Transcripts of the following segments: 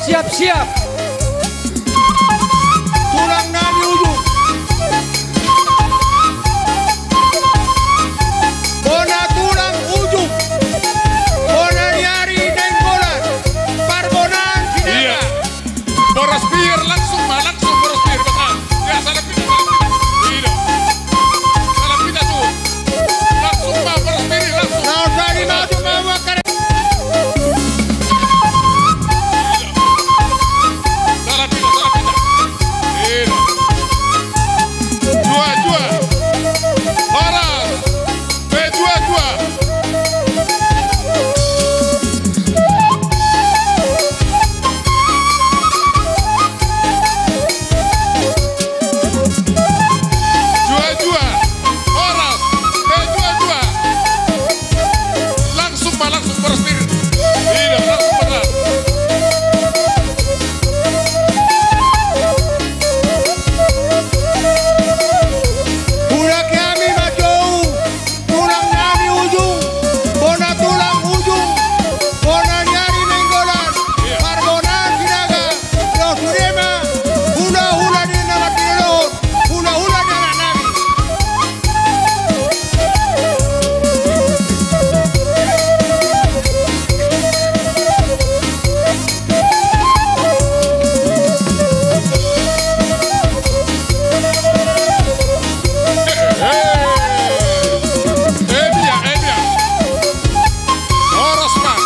Siap-siap. Tulang nadi ujung. Bona tulang ujung. Bona nyari denggolan. Parbonan sinaga. Iya. Boros bir langsung boros bir betul. Ya salah pindah. Iya. Salah pindah tuh. Langsung boros bir langsung. Nah, tadi maju bawa kare. Salah pindah. Iya. Dua. Horas. Dua. Dua. Horas. Dua. Langsung boros bir. Iya, langsung benar. Udah kami maju. Tulang nadi ujung. Bona tulang ujung. Bona nyari denggolan. Iya. Parbonan sinaga. Lo surema. Hula di nama tidur. Hula di anak nabi. Ebia. Horas pak.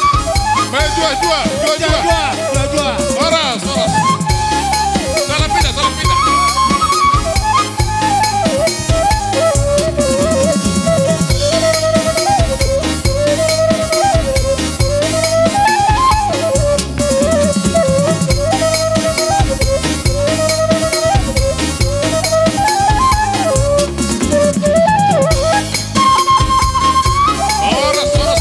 Dua. Dua. Horas. Salah pindah. Horas pak.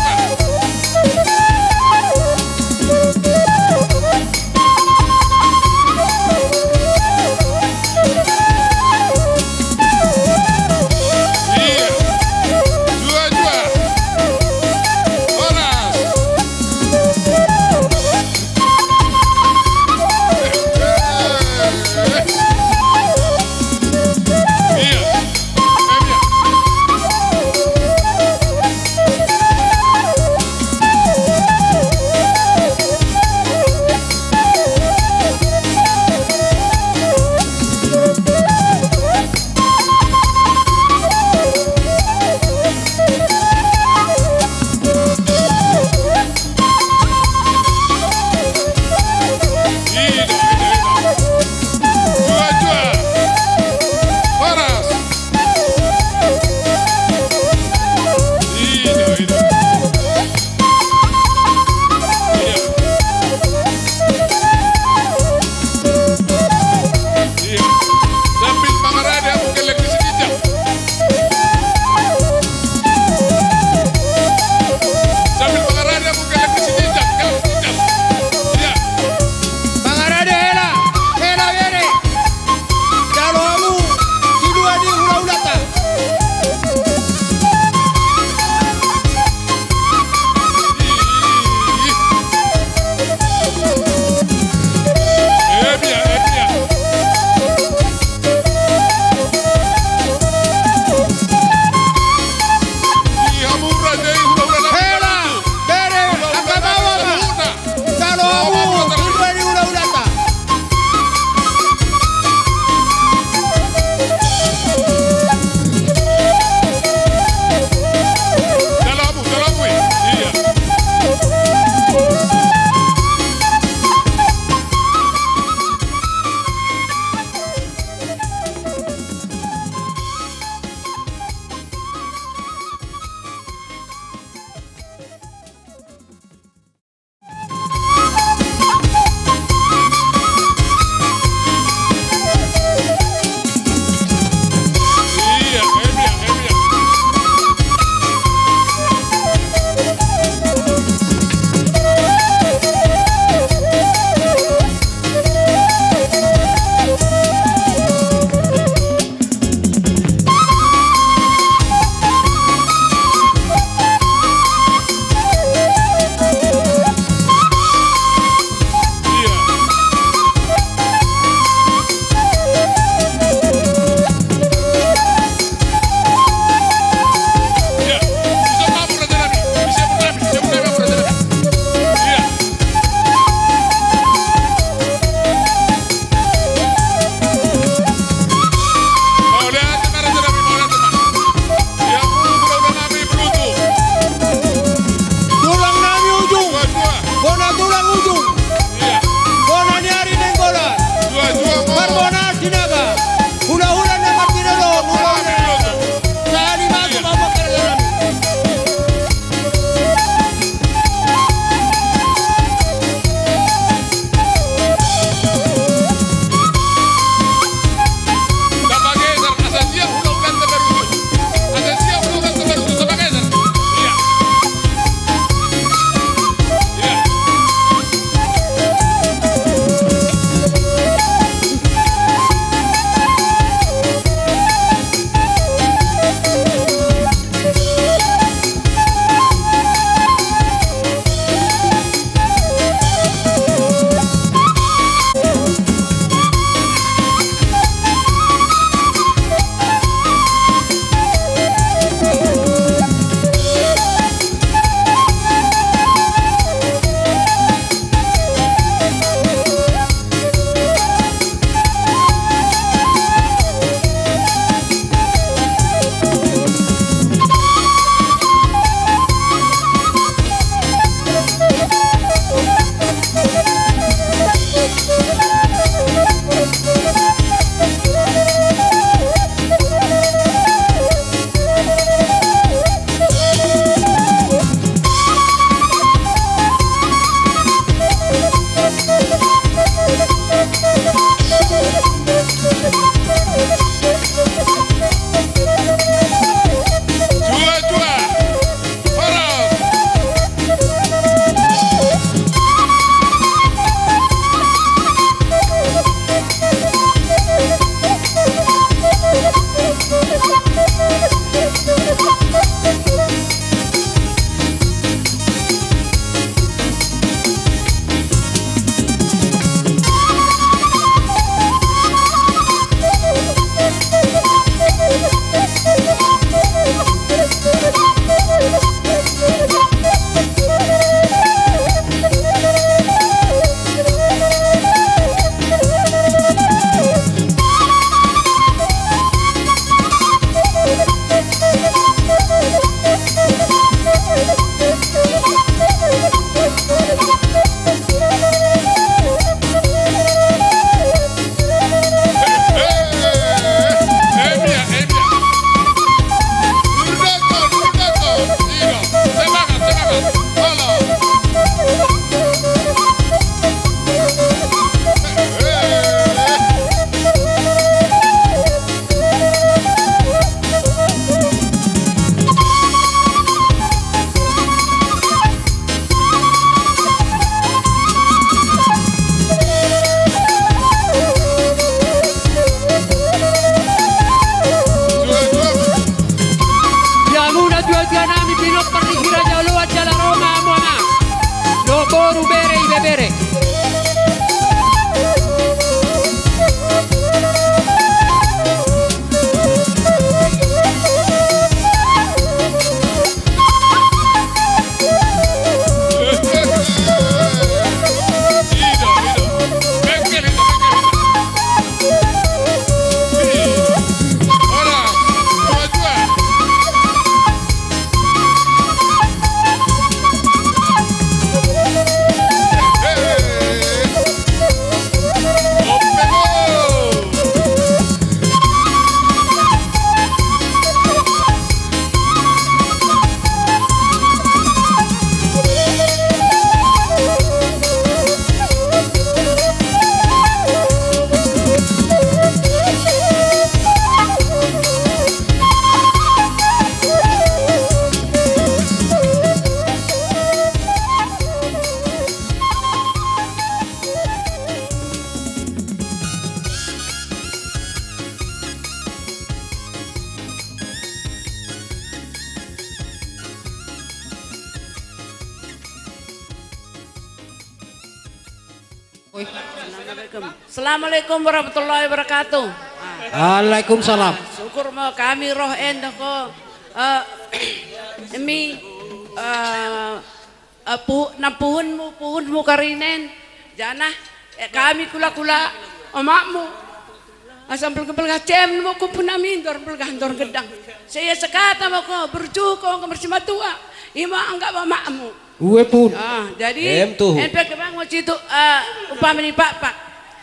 Assalamualaikum warahmatullahi wabarakatuh. Waalaikumsalam. Syukur mau kami roh endah ko puhunmu karinen janah kami kula omakmu asam pelgah cem mo ko punamin dor pelgah dor gedang saya sekata mo ko berjuko ko bersama tua ima anggap omakmu Uwe pun. Jadi ente kebang mo citu upamani pak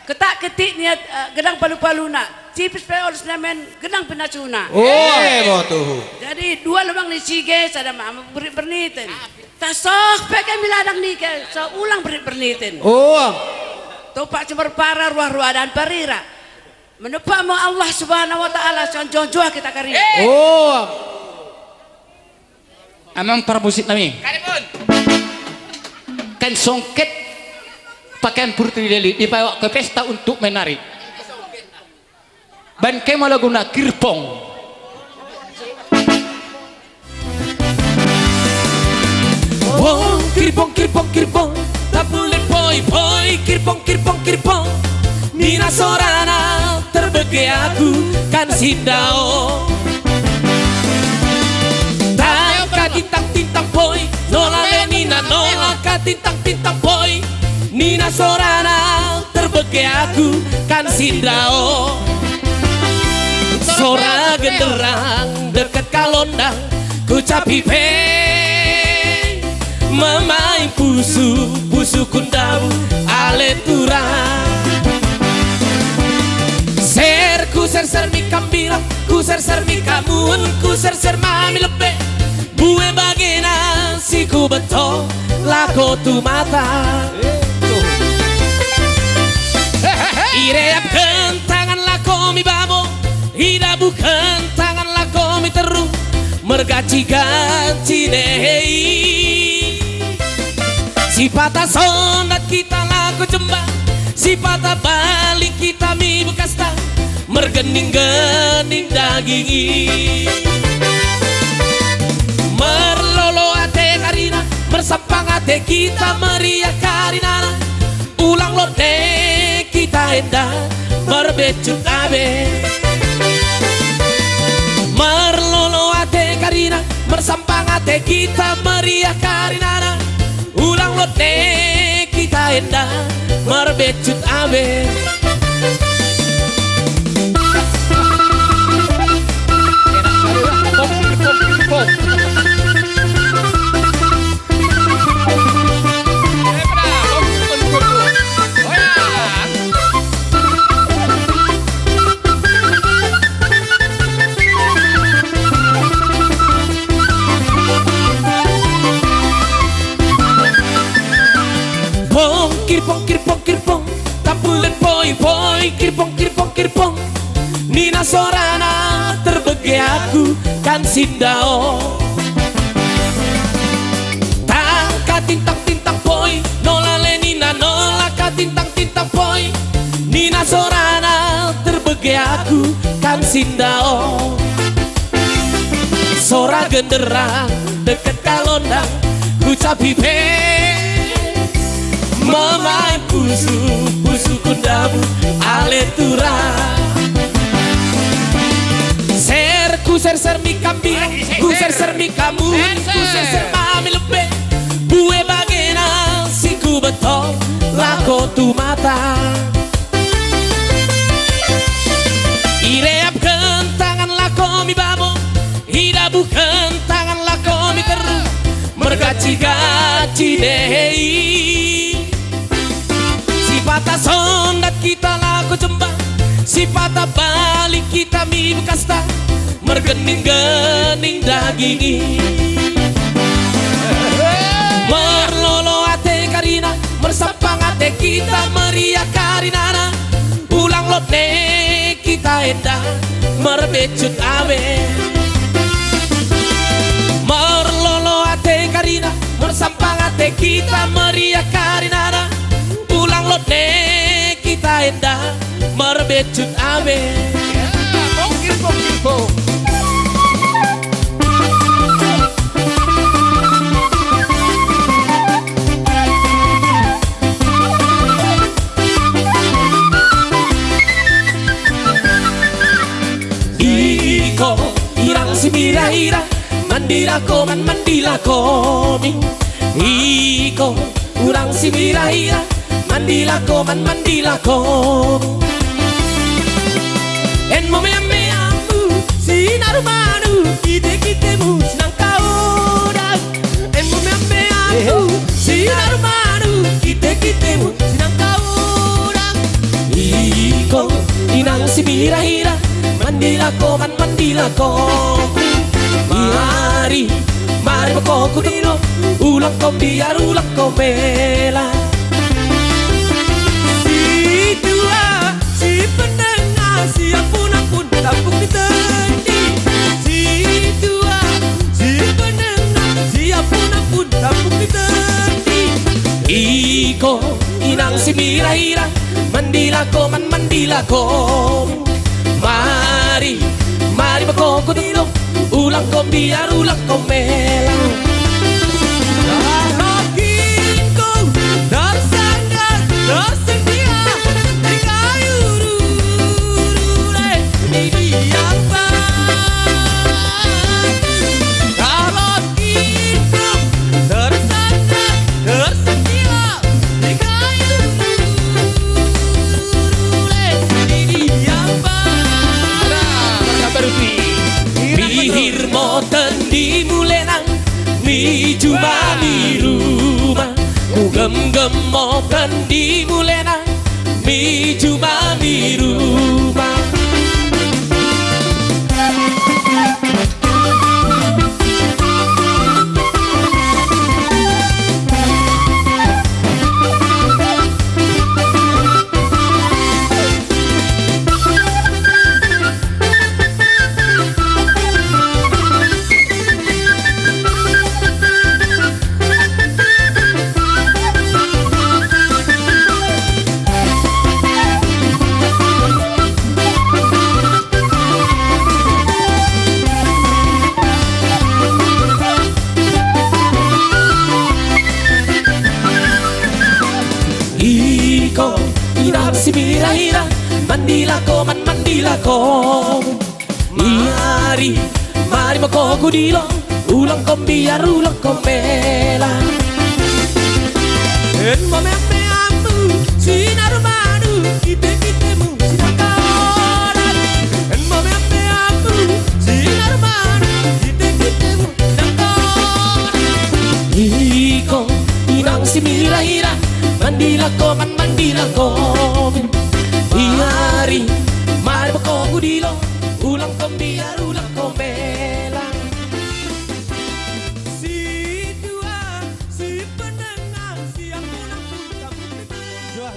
ketak ketik niat gedang palu-paluna cipis pe olus namen gedang penacuna Tuh. jadi dua lubang ni sige sada mama beri perniten tasok pe kami ladang ni ke so ulang beri perniten topak cemar para ruah-ruah dan parira menepak mo Allah subhanahu wa ta'ala jonjoh kita kari amang para musik nami kan songket pakaian putri leli dibawa ke pesta untuk menari ban kema laguna kirpong kirpong tak boleh poi kirpong Nina Sorana terbege aku kan sindao tangka tintang poi nola Nina nola ka tintang poi Nina Sorana terbege aku kan sindao Sora genderang dekat kalondang ku capipe memain pusu kundamu ale turang ser mi kambira ku ser mi kamun ku ser mami lebe bue bagena si ku beto lako tu mata ire kentangan lako mi babo ida bukan tangan lako mi teru mergaci-gaci deh si patah sonat kita lako jembang si patah balik kita mi bekas tang mergening-gening dagingi merlolo ate karina mersapang ate kita meriah karinana ulang lode kita endah berbecut abe merlolo ate karina mersapang ate kita meriah karinana ulang lode kita endah berbecut abe kirpong tak boleh poi kirpong Nina Sorana terbege aku kan sindao tangka tintang poi nola Nina nola ka tintang poi Nina Sorana terbege aku kan sindao Sora genderang deket kalondang ku capipe memain pusu kundamu ale turang ser mi kambing ku ser mi kamu ku ser mami lebe bue bagena si ku beto lako tu mata ireap kentangan lako mi babo ida bukan tangan lako mi teru mergaci-gaci deh si patah sondat kita lako jembang si patah balik kita mi bekas tang mergening-gening dagingi merlolo ate karina mersapang ate kita meriah karinana pulang lode kita endah merbecut abe merlolo ate karina mersapang ate kita meriah karinana pulang lode kita endah merbecut abe Kirpong mandilah komi iko urang si biraira mandilah komi en momeamu sinar manu kitemu sinang kaudan en momeamu sinar manu kitemu sinang kaudan iko inang si biraira mandilah komi mari makoko dino ulang kau biar ulang kau bela si tua si pendengar siapun tampuk ditendi si tua si pendengar siapun tampuk ditendi iko inang si biraira mandilah ko mari makoko dino ulang kau biar ulang kau bela di mulenang mi cuma di rumah ku gem-gemokan di mulenang mi cuma di rumah si biraira mandilah ko mari makoko dilo ulang kau biar ulang kau bela en momeamu sinar manu kitemu sinar kaudan en momeamu sinar manu kitemu sinar kaudan iko inang si biraira mandilah ko mari makoko dilo ulang kau biar ulang kau bela si tua si pendengar siapun tampuk jua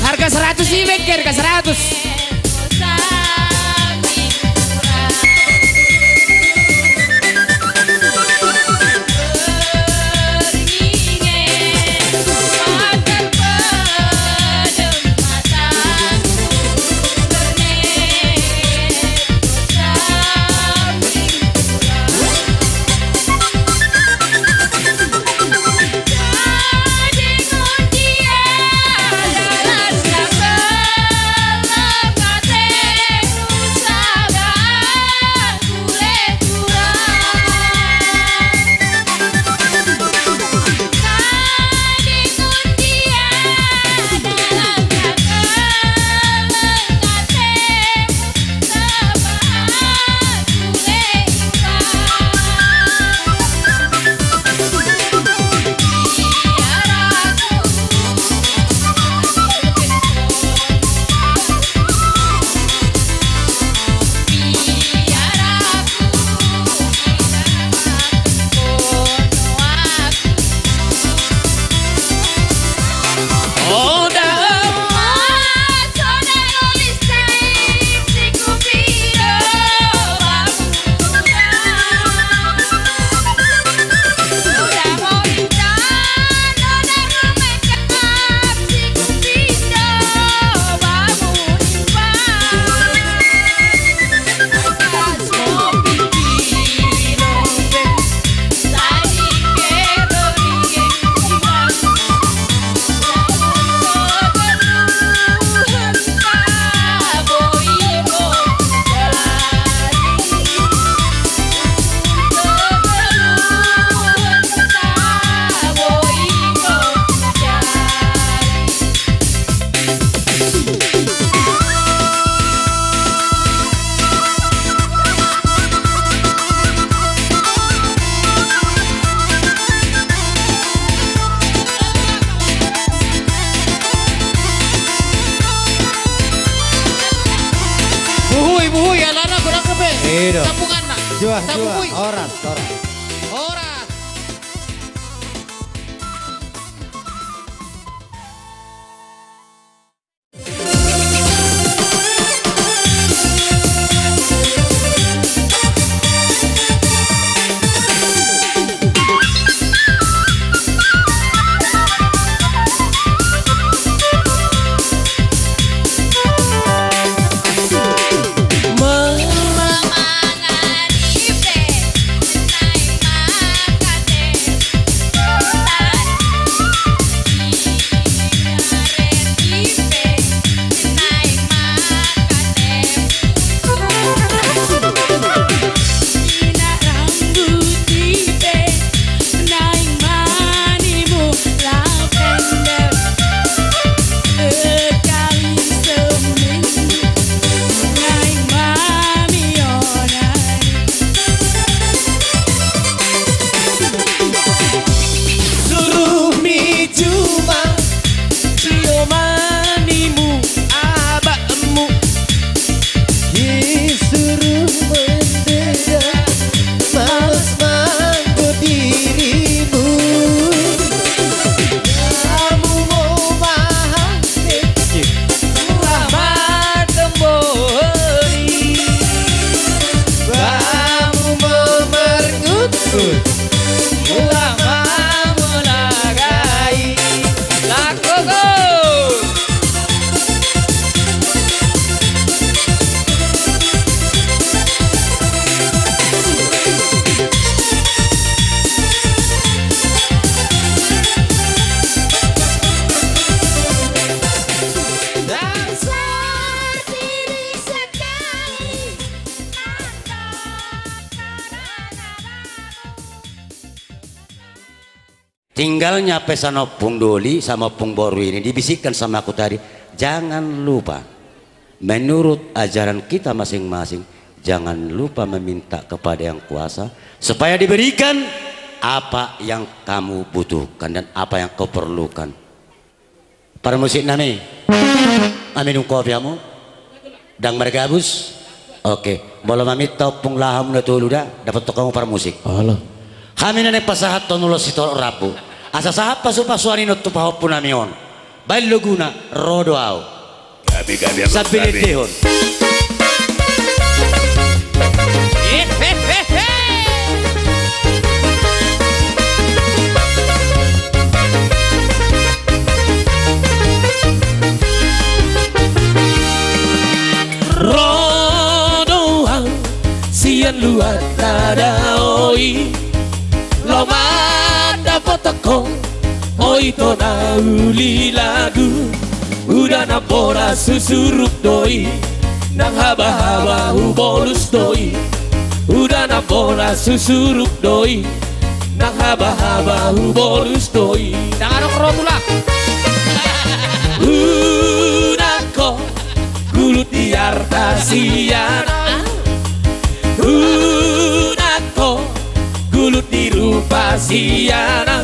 harga 100 Jadi Iya. Sampungan nak. Jual, Sambung, jual. Oras. Oras. Tinggal nyampe sana Pung Doli sama Pung Boru ini dibisikkan sama aku tadi, jangan lupa menurut ajaran kita masing-masing, jangan lupa meminta kepada yang kuasa supaya diberikan apa yang kamu butuhkan dan apa yang kau perlukan. Para musik nami, aminum kopi kamu, dang mergabus. Oke, boleh mamit tau Pung Laham udah tulu dah dapat kamu para musik. Allah. Kami nane pasahat tonulos itu rapu. Asa sahapa supa suani not tupaho punamion. Bail luguna rodo au. Gabi-gabi aku Sabili gabi. tehon. Rodo au sian luat tada oi. Lomada fotoko oi to na uli lagu udah napora susurup doi nang haba-haba hubolus doi udah napora susurup doi nang haba-haba hubolus doi nang arok rotulak udah kok gulut di arta siana udah kok gulut di rupa siana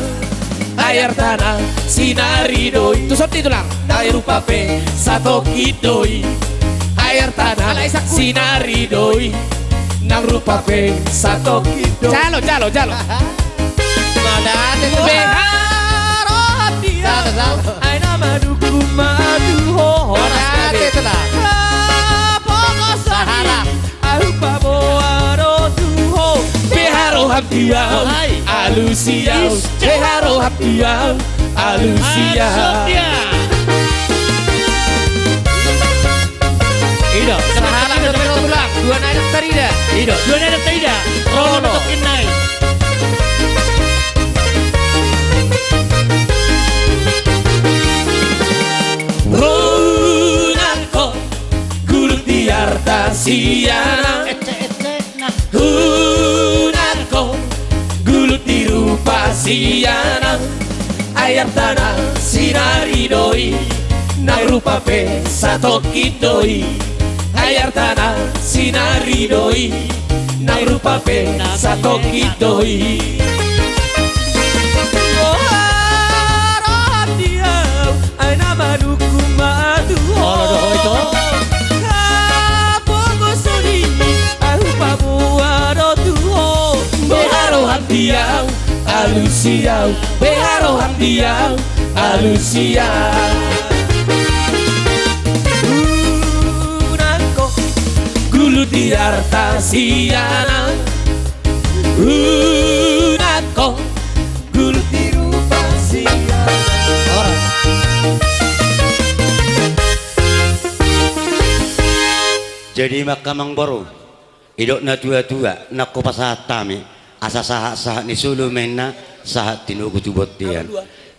air tanah sinari doi itu seperti itu lang air rupa pe satu kidoi air tanah sinari doi nang rupa pe satu kidoi jalo mana ada beharo dia ai nama duku madu ho ora itu lah pokok sahara aku bawa tuho beharo hamdiau alusiau beharo hamdiau alusiau Ido sahara itu tulang dua naik terida Ido dua naik terida rono kenai Runako guru tiarta siana Runako guru tirupa siana air tanah sinari doi nang rupa pe satoki doi air tanah sinari doi nang rupa pe satoki doi alusiau beharohan dia alusiau nako gulu diarta siana nako gulu dirupa siana. Jadi makamang baru idok na tua-tua nak ko pasatami asa sahat ni sulu mena sahat tinugu tubot tian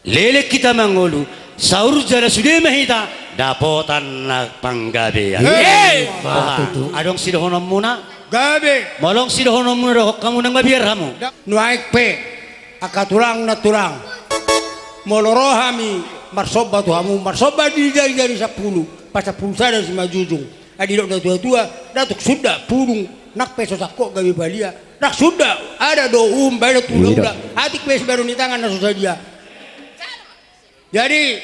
lele kita mangolu saur jara sudah mahita dapotan na panggabean adong sidohonom muna Gabe. molong sidohonom muna kamu nang mabiar kamu Nuaik pe. Akatulang na tulang. Molorohami. Marsoba tu hamu. Marsoba di dari 10. Pas 10 sada si majujung. Adi dok na tua-tua. Datuk sudah purung. Nak peso sakok gabi balia. Nak sudah. Ada doum. Baik tulang. Atik pes baru di tangan na susah dia. Jadi.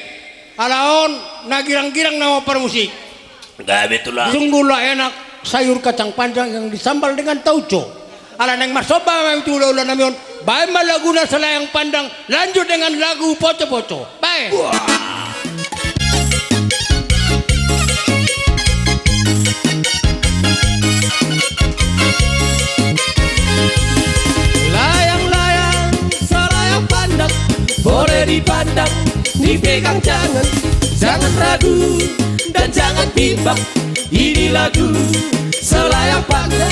Alaon. Nagirang-girang nama permusik. gabe tulang Sungguhlah enak. Sayur kacang panjang yang disambal dengan tauco. Ala neng marsoba itu ulah namion. Baik malaguna selayang pandang. Lanjut dengan lagu poco-poco. Baik. Layang-layang selayang pandang boleh dipandang dipegang jangan ragu dan jangan bimbang. Ini lagu selayang pandang.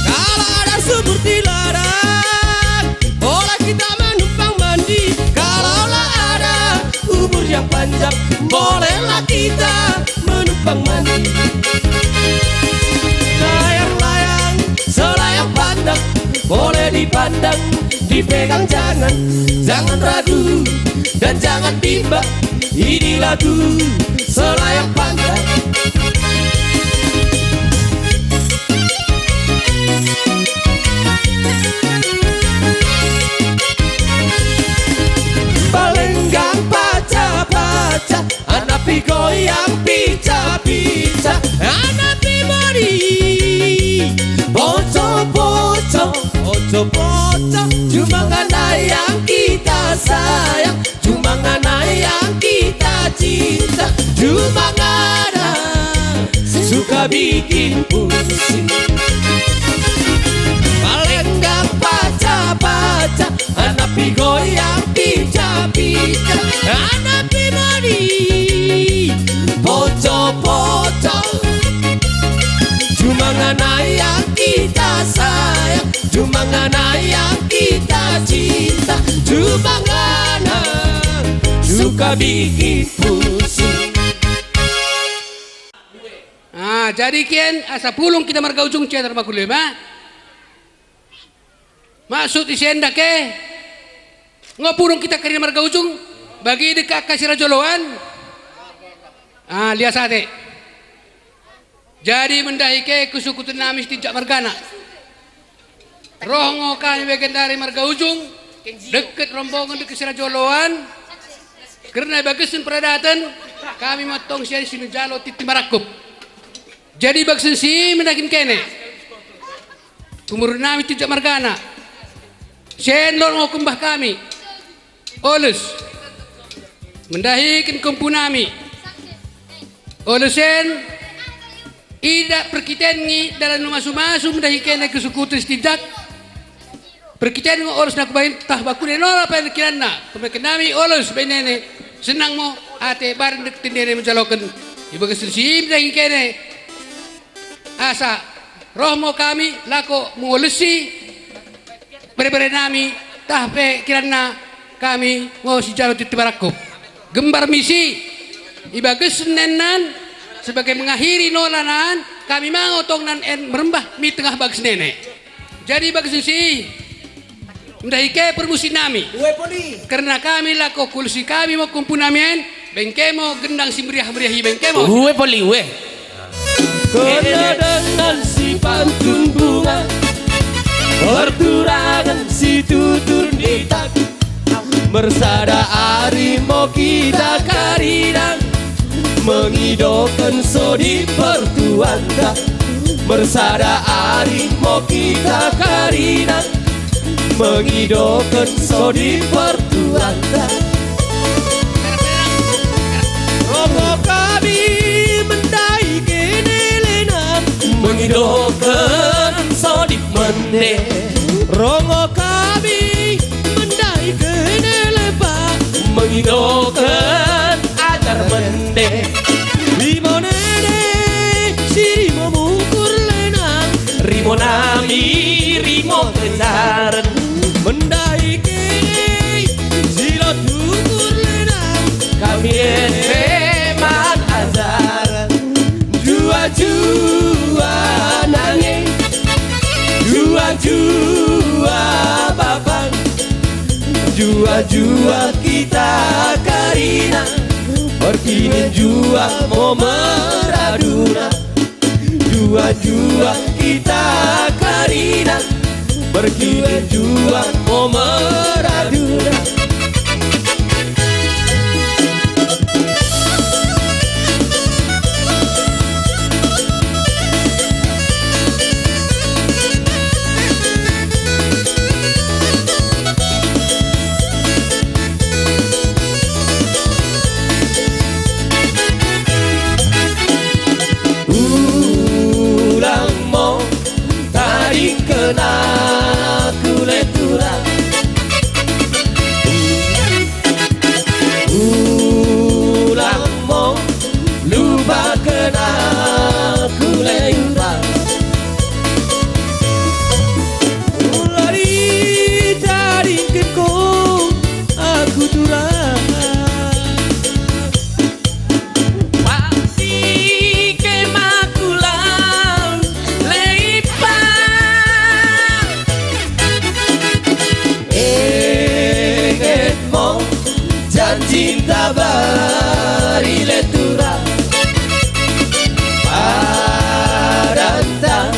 Kalau ada sumur di ladang, boleh kita menumpang mandi. Kalaulah ada umur yang panjang, bolehlah kita menumpang mandi. Layang-layang selayang pandang boleh dipandang dipegang jangan ragu dan jangan bimbang. Ini lagu selayang pandang. Balenggang baca-baca, anak pi goyang pica-pica, anak pi mori bocor-bocor, bocor-bocor. Cuma ngana yang kita sayang, cuma ngana yang kita cinta, cuma ngana suka bikin pusing. Balenggang baca-baca, anak pi goyang pica-pica, anak pi mani pocok-pocok. Cuma ngana yang kita sayang, cuma ngana yang kita cinta, cuma ngana suka bikin pusing. Jadi kian asa pulung kita marga ujung cia terma kulema. Maksud isienda ke ngopurung kita kiri marga ujung bagi dekat kasira joloan. Lihat sate. Jadi mendahi ke kusuku namis tidak margana. Roh kami bagian dari marga ujung deket rombongan dekat kasira joloan. Karena bagian peradatan kami motong siari sini jalo titi marakup. Jadi bagian si mendakin kene. Umur namis tidak margana. Sen lor mau kembah kami olus mendahikan kumpunami olusen ida perkitengi dalam masu-masu mendahikan ke suku tidak perkiten olus nak bahin tah bakune nora pa kiranna pemekenami olus benene senang mo ate bareng dek tindene menjalokan ibu kesensi mendahikan asa rohmo kami lako mengolusi bere-bere nami tahpe kirana kami mau si jalo titi barakop gembar misi ibagus nenan sebagai mengakhiri nolanan kami mau tong nan en merembah mi tengah bagus nenek jadi bagus si mendahike permusi nami karena kami lako kulusi kami mau kumpunamen bengkemo gendang si meriah-meriahi bengkemo uwe poli uwe karena dengan si pantun bunga perturangan si tutur di taku bersada arimo kita karidang mengidokan sodi pertuanda bersada arimo kita karidang mengidokan sodi pertuanda. Romo kami mendai kenelenan mengidokan sodi mende. Romo kami mendai kenelepa mengidokan ajar mende. Rimo nene sirimo mukur lenang rimo nami rimo kejaran mendai kene silo tukur lenang kami eman ajaran jua-jua nanging jua-jua babang jua-jua kita karina perkini jua mau meraduna jua-jua kita karina perkini jua mau meraduna. Kena kuletura ulang mo lupa kena kuletura lari taringkan ko aku turang cinta bari letura padanta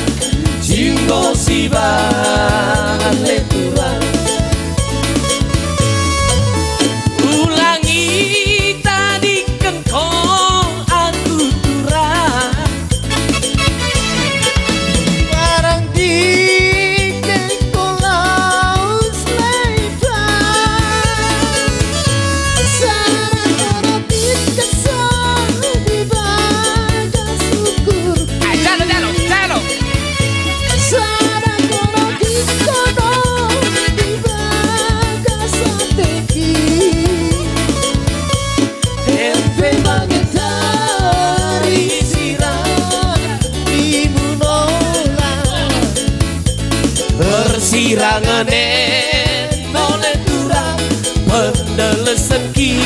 singgo siban letura ulangi tadi kengkong aku turang barang di kengkong laus lebar sirangan noleh turang pendelesen ki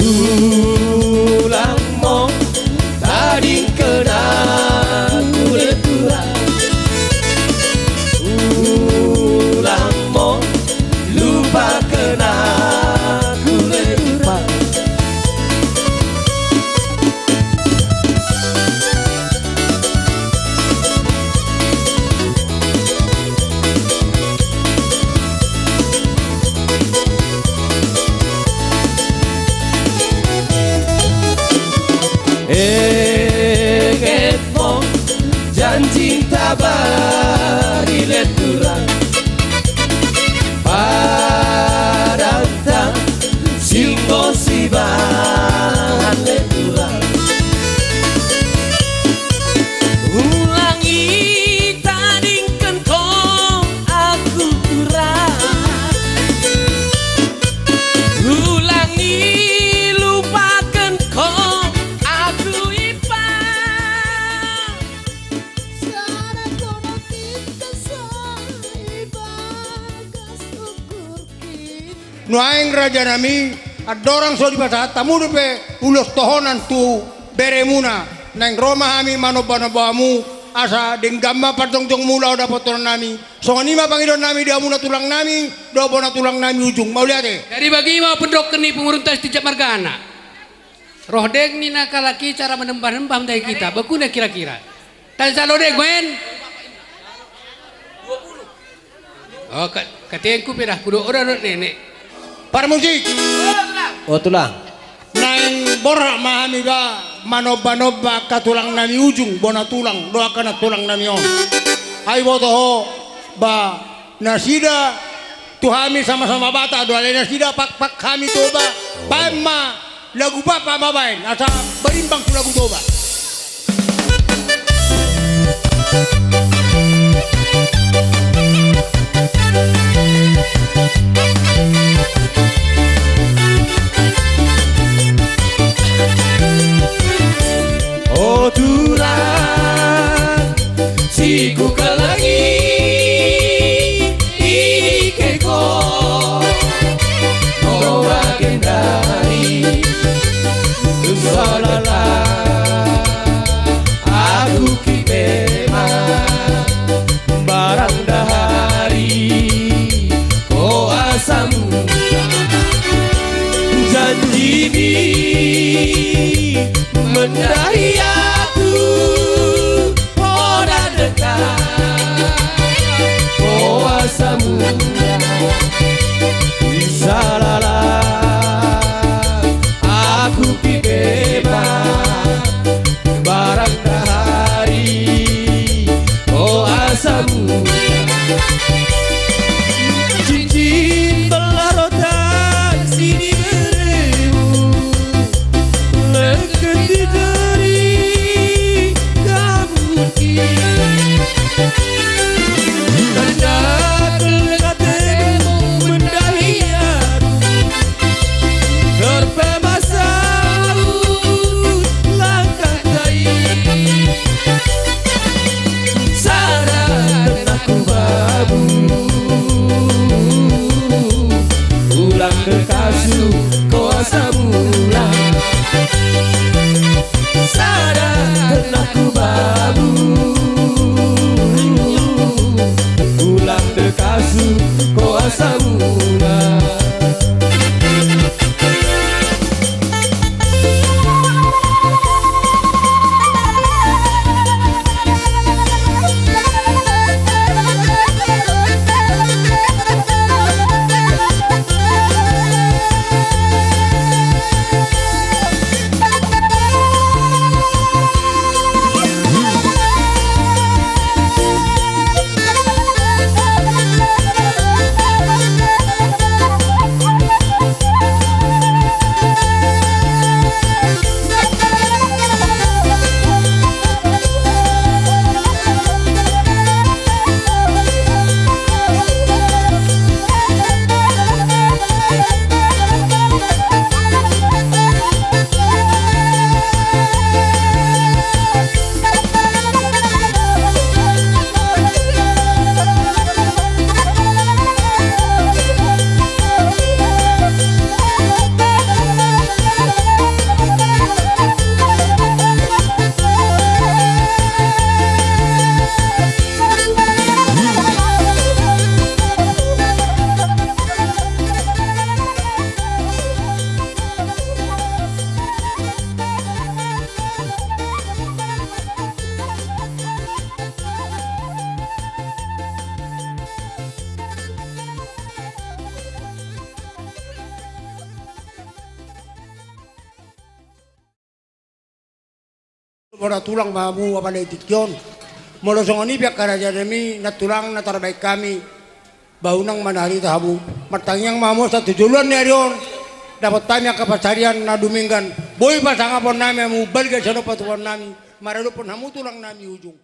ulang mo tadi kena kulit turang ulang mo lupa kena kulit turang. Eketmo janji tabari leturang padanta singgo siban leturang ulangi tadingkan kong aku turang ulangi lupakan kong nuaing raja nami adorang so di bata tamu depe ulos tohonan tu beremuna neng Roma kami manoba-nobamu asa denggama patong-tong mula udah potoran nami so nima pangidon nami dia muna tulang nami do bona tulang nami ujung mau lihat dari bagi mau pendok keni penguruntas tijak margana roh deng ni nakalaki cara menembah-nembah dari kita bakuna kira-kira tan salodeng men oh katengku pirah kudu orang nenek para musik Oh tulang. nang borak mahami ga manoba-noba katulang nami ujung bona tulang doakan tulang nami on Ay boto ba nasida tuhami sama-sama bata doa nasida pak kami toba pama lagu bapa mabain asa berimbang tu lagu toba. Oh tulang siku kelangi ikeko no bagian dari salala aku kipema barang dahari ko asamu janji mendahi aku ora dekat kuasamu salala aku bebas barang dahari kuasamu cincin belarotan sini beribu leket dari kamu tanda kelekatmu mendahian terpemasang langkah jahit saran aku babu ulang kekasuh kuasa mula saran aku babu ulang kekasuh kuasa mula. Mora tulang mamu apa letikyon. Molo songoni biak karaja demi natulang natarbaik kami. Baunang manari tahabu. Martangyang mamu sa tujulan ni arion. Dapat tanya kapasarian na duminggan. Boy pasanga pon nami amu balga sa patuan nami. Maralo pon hamu tulang nami ujung.